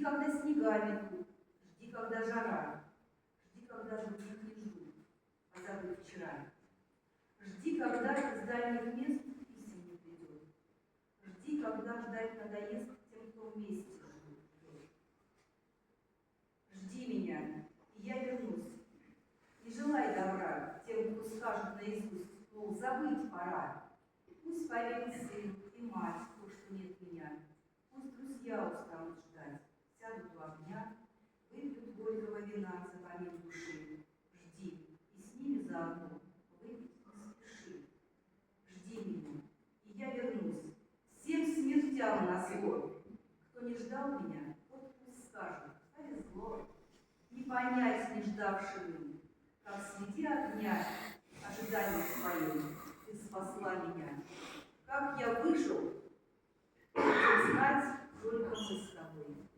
когда снега метут, жди, когда жара, жди, когда других не ждут, позабыв вчера. Жди, когда из дальних мест писем не придет. Жди, когда ждать надоест тем, кто вместе ждет. Жди меня, и я вернусь. Не желай добра тем, кто скажет наизусть, мол, забыть пора. Пусть поверит сын и мать в то, что нет меня. Пусть друзья устанут ждать, сядут у огня, выпьют горького вина за память души. Жди, и с ними заодно выпить не спеши. Жди меня, и я вернусь, всем смертям назло. Кто не ждал меня, вот пусть скажет, повезло. Не понять не ждавшим, как среди огня ожидания своим ты спасла меня. Как я выжил, будем знать только мы с тобой.